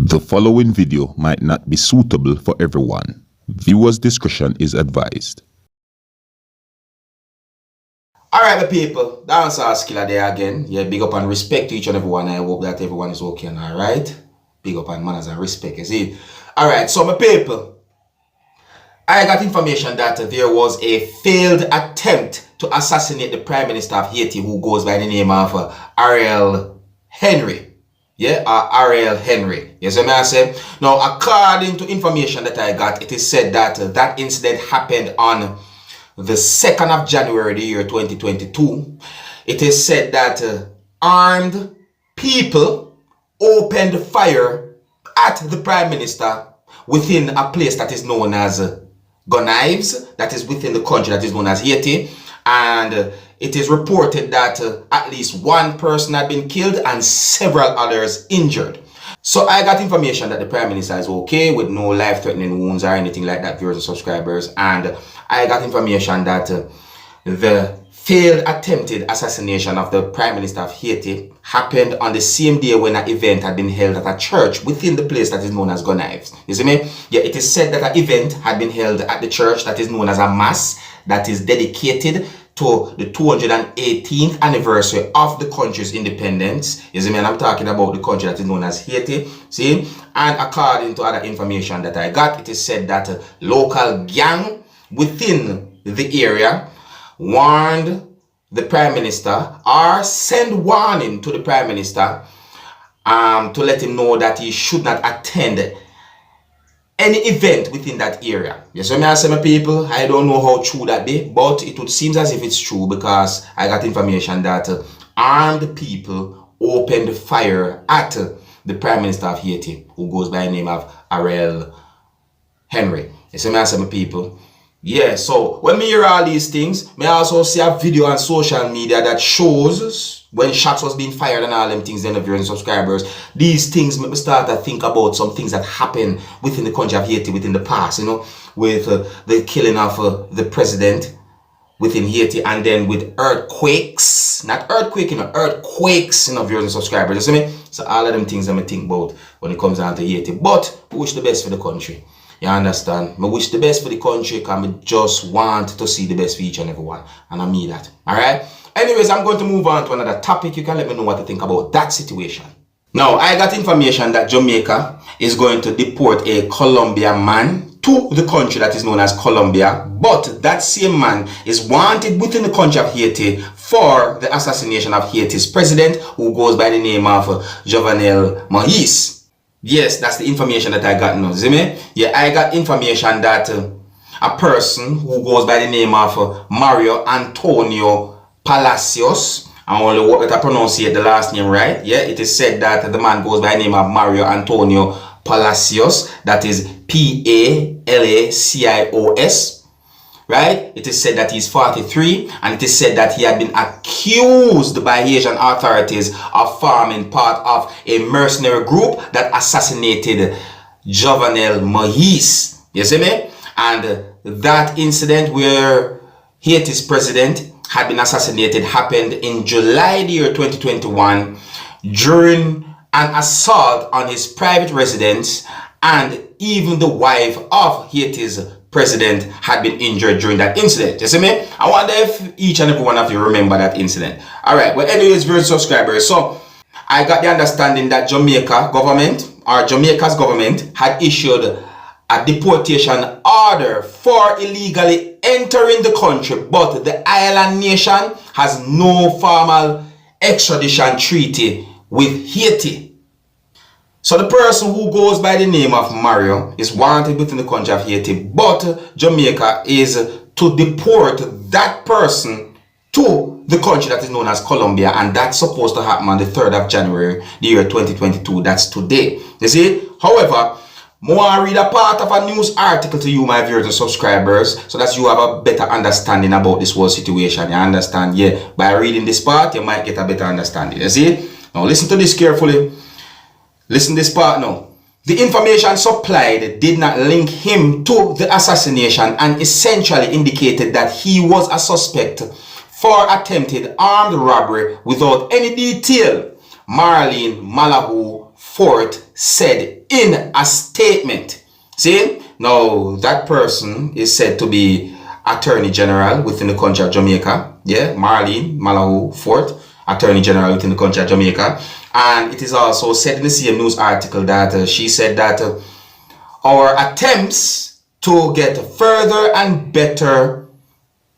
The following video might not be suitable for everyone. Viewers' discretion is advised. Alright, my people, Dancehall skilla there again. Yeah, big up and respect to each and everyone. I hope that everyone is okay and alright. Big up and manners and respect, you see. Alright, so my people, I got information that there was a failed attempt to assassinate the Prime Minister of Haiti who goes by the name of Ariel Henry. Yeah, Ariel Henry. Yes, I say. Now, according to information that I got, it is said that that incident happened on the 2nd of January, the year 2022. It is said that armed people opened fire at the Prime Minister within a place that is known as Gonaives, that is within the country that is known as Haiti. And it is reported that at least one person had been killed and several others injured. So I got information that the Prime Minister is okay with no life-threatening wounds or anything like that, viewers and subscribers. And I got information that the failed attempted assassination of the Prime Minister of Haiti happened on the same day when an event had been held at a church within the place that is known as Gonaives. You see me? Yeah, it is said that an event had been held at the church that is known as a mass that is dedicated to the 218th anniversary of the country's independence. You see me? And I'm talking about the country that is known as Haiti. See? And according to other information that I got, it is said that local gang within the area warned the Prime Minister or send warning to the Prime Minister to let him know that he should not attend any event within that area. Yes, so I say, my people, I don't know how true that be, but it would seem as if it's true because I got information that armed people opened fire at the Prime Minister of Haiti, who goes by the name of Ariel Henry. Yes, so I say, my people, yeah, so when me hear all these things, I also see a video on social media that shows when shots was being fired and all them things, then the viewers and subscribers. These things make me start to think about some things that happened within the country of Haiti within the past, you know, with the killing of the president within Haiti, and then with earthquakes, not earthquake, you know, earthquakes, you know, viewers and subscribers, you see me? So all of them things I think about when it comes down to Haiti, but we wish the best for the country. You understand? I wish the best for the country because I just want to see the best for each and everyone. And I mean that. Alright? Anyways, I'm going to move on to another topic. You can let me know what to think about that situation. Now, I got information that Jamaica is going to deport a Colombian man to the country that is known as Colombia. But that same man is wanted within the country of Haiti for the assassination of Haiti's president, who goes by the name of Jovenel Moïse. Yes, that's the information that I got now. See me? Yeah, I got information that a person who goes by the name of Mario Antonio Palacios, I only hope that I pronounce the last name right. Yeah, it is said that the man goes by the name of Mario Antonio Palacios. That is Palacios. Right? It is said that he's 43, and it is said that he had been accused by Haitian authorities of forming part of a mercenary group that assassinated Jovenel Moïse. You see me? And that incident where Haiti's president had been assassinated happened in July the year 2021 during an assault on his private residence, and even the wife of Haiti's president had been injured during that incident. You see me? I wonder if each and every one of you remember that incident. Alright, well anyways, viewers, subscribers, so I got the understanding that Jamaica's government had issued a deportation order for illegally entering the country, but the island nation has no formal extradition treaty with Haiti. So the person who goes by the name of Mario is wanted within the country of Haiti, but Jamaica is to deport that person to the country that is known as Colombia, and that's supposed to happen on the 3rd of January, the year 2022. That's today. You see? However, I want to read a part of a news article to you, my viewers and subscribers, so that you have a better understanding about this whole situation. You understand? Yeah, by reading this part, you might get a better understanding. You see? Now listen to this carefully. Listen this part now. The information supplied did not link him to the assassination and essentially indicated that he was a suspect for attempted armed robbery without any detail. Marlene Malahu Fort said in a statement. See, now that person is said to be Attorney General within the country of Jamaica. Yeah, Marlene Malahu Fort, Attorney General within the country of Jamaica. And it is also said in the same news article that she said that our attempts to get further and better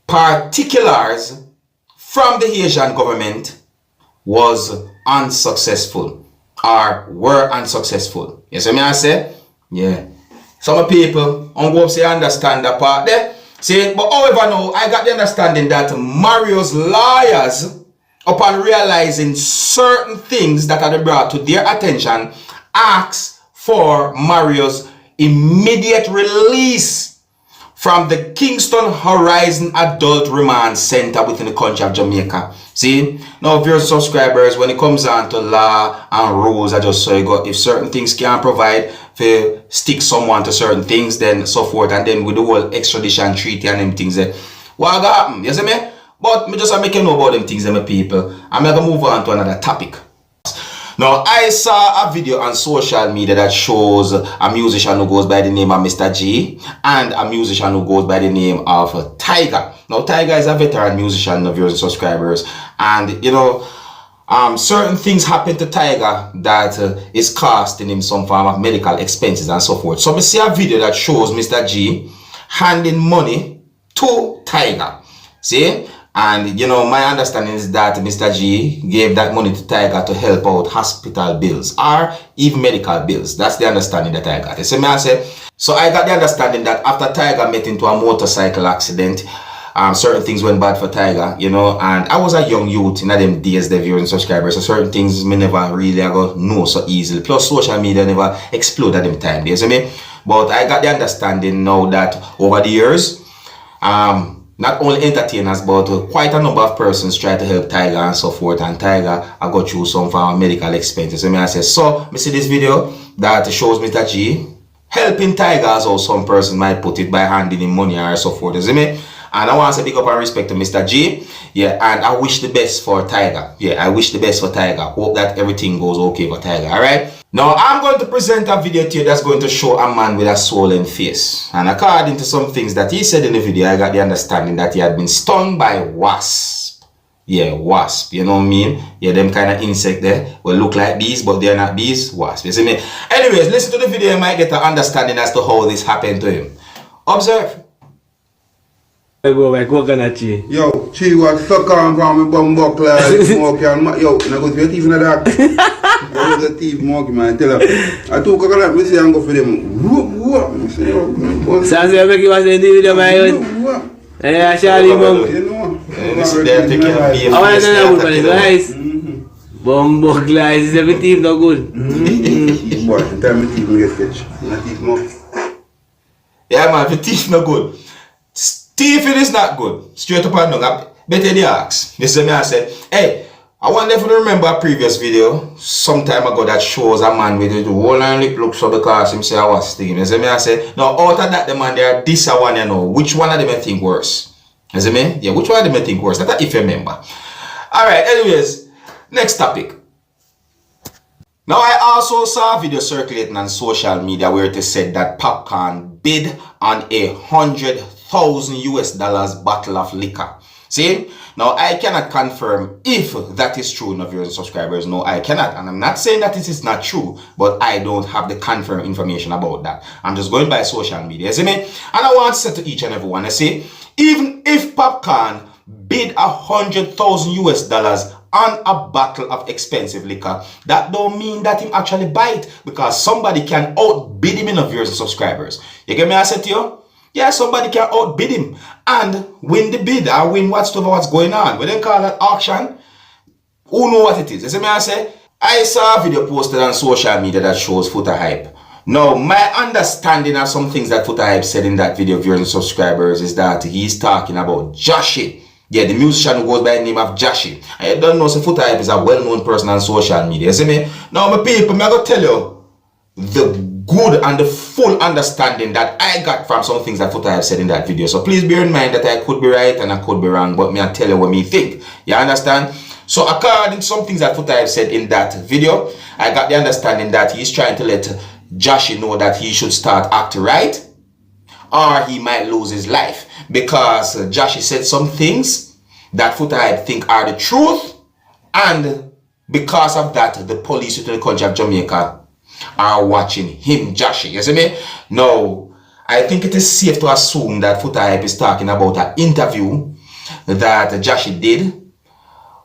particulars from the Haitian government was unsuccessful, or were unsuccessful. You see me I say? Yeah. Some people on go say understand that part there. See, but however now I got the understanding that Mario's lawyers, upon realizing certain things that are brought to their attention, asked for Mario's immediate release from the Kingston Horizon Adult Remand Center within the country of Jamaica. See, now viewers and subscribers, when it comes on to law and rules, I just say if certain things can't provide for stick someone to certain things, then so forth, and then with the whole extradition treaty and them things there, what happen? You see me? But me just make you know about them things, my people. I'm gonna move on to another topic. Now, I saw a video on social media that shows a musician who goes by the name of Mr. G and a musician who goes by the name of Tiger. Now, Tiger is a veteran musician, viewers and subscribers, and you know, certain things happen to Tiger that is costing him some form of medical expenses and so forth. So, I see a video that shows Mr. G handing money to Tiger. See? And you know, my understanding is that Mr. G gave that money to Tiger to help out hospital bills or even medical bills. That's the understanding that I got. You see me I say? So I got the understanding that after Tiger met into a motorcycle accident, certain things went bad for Tiger, you know, and I was a young youth in them days, the viewers and subscribers, so certain things me never really know so easily. Plus social media never exploded at them time, you see me? But I got the understanding now that over the years, not only entertainers, but quite a number of persons try to help Tiger and so forth, and Tiger I got through some form of medical expenses. So I say, so me see this video that shows Mr. G helping Tiger as well some person might put it by handing him money or so forth. You see me? And I want to say big up and respect to Mr. G. Yeah, and I wish the best for Tiger. Yeah, I wish the best for Tiger. Hope that everything goes okay for Tiger. Alright? Now, I'm going to present a video to you that's going to show a man with a swollen face. And according to some things that he said in the video, I got the understanding that he had been stung by wasp. Yeah, wasp. You know what I mean? Yeah, them kind of insect there will look like bees, but they're not bees. Wasp. You see me? Anyways, listen to the video. You might get an understanding as to how this happened to him. Observe. Go back, what can I see? Yo, she was so calm from me bum buckle and smoke and yo, and I go to your teeth in the dark. I was a thief monkey man, tell her. I took a lot, we say I'm go for them. Whoop, say yo. Sounds like you was in the video, my own. Yeah, Charlie Mom. You know. Take care of me. I want to know what it is. Bum buckle is everything no good. Boy, tell me teeth me get sketch. Not teeth monkey. Yeah man, the teeth no good. Teeth is not good. Straight up and down. Better the ask. You see me I said, hey, I wonder if you remember a previous video some time ago that shows a man with the whole and lip looks so because him say I was stinging. You see me I said, now out of that the man there, this one you know, which one of them I think worse? You see me? Yeah, which one of them I think worse? That's if you remember. Alright, anyways, next topic. Now I also saw a video circulating on social media where it is said that Popcaan bid on $100,000 US bottle of liquor. See? Now I cannot confirm if that is true, no viewers and subscribers. No, I cannot. And I'm not saying that it is not true, but I don't have the confirmed information about that. I'm just going by social media, see me? And I want to say to each and every one, I say, even if Popcaan bid $100,000 US on a bottle of expensive liquor, that don't mean that him actually buy it, because somebody can outbid him in the viewers and subscribers. You get me? I said to you? Yeah, somebody can outbid him and win the bid or win what's going on. We don't call that auction. Who know what it is? You see me I say? I saw a video posted on social media that shows Foota Hype. Now, my understanding of some things that Foota Hype said in that video, viewers and subscribers, is that he's talking about Joshi. Yeah, the musician who goes by the name of Joshi. I don't know, so Foota Hype is a well-known person on social media. You see me? Now, my people, I'm going to tell you the good and the full understanding that I got from some things that Foota Hype said in that video. So please bear in mind that I could be right and I could be wrong, but me I tell you what me think. You understand? So according to some things that Foota Hype said in that video, I got the understanding that he's trying to let Joshy know that he should start acting right, or he might lose his life, because Joshy said some things that Foota Hype think are the truth, and because of that, the police within the country of Jamaica are watching him, Joshy. You see me? Now, I think it is safe to assume that Foota Hype is talking about an interview that Joshy did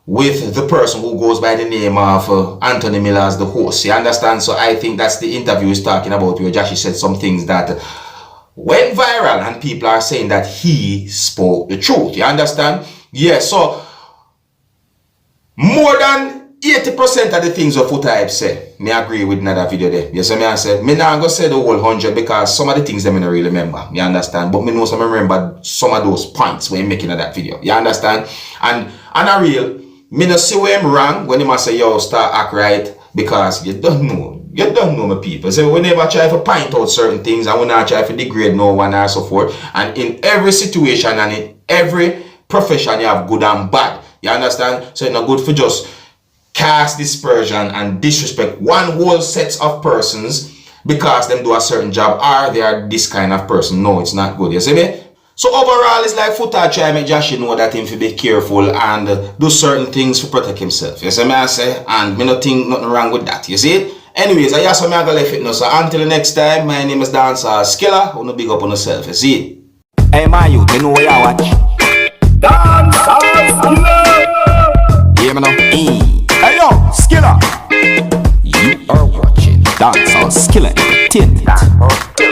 with the person who goes by the name of Anthony Miller as the host. You understand? So I think that's the interview he's talking about, where Joshy said some things that went viral and people are saying that he spoke the truth. You understand? Yeah, so more than 80% of the things that Foota Hype say, me agree with another video there. You see me, I said, me not gonna say the whole 100 because some of the things I don't really remember. You understand? But me know some remember some of those points when making of that video. You understand? And ariel, me no see where I'm wrong when him say, yo, start act right, because you don't know. You don't know my people. So we never try to point out certain things, and we not try to degrade no one and so forth. And in every situation and in every profession, you have good and bad. You understand? So it's not good for just cast dispersion and disrespect one whole sets of persons because them do a certain job, or they are this kind of person. No, it's not good. You see me? So overall, it's like Foota try to make Joshy know that him to be careful and do certain things to protect himself. You see me, I say? And me not think nothing wrong with that. You see it? Anyways, I just want to leave it now. So until the next time, my name is Dancehall Skilla. I want to big up on yourself. You see it? Hey, my youth, you know where you watch? Dancehall Skilla. Hear me now? Hey, yo, Skilla. You are watching Dancehall Skilla Entertainment.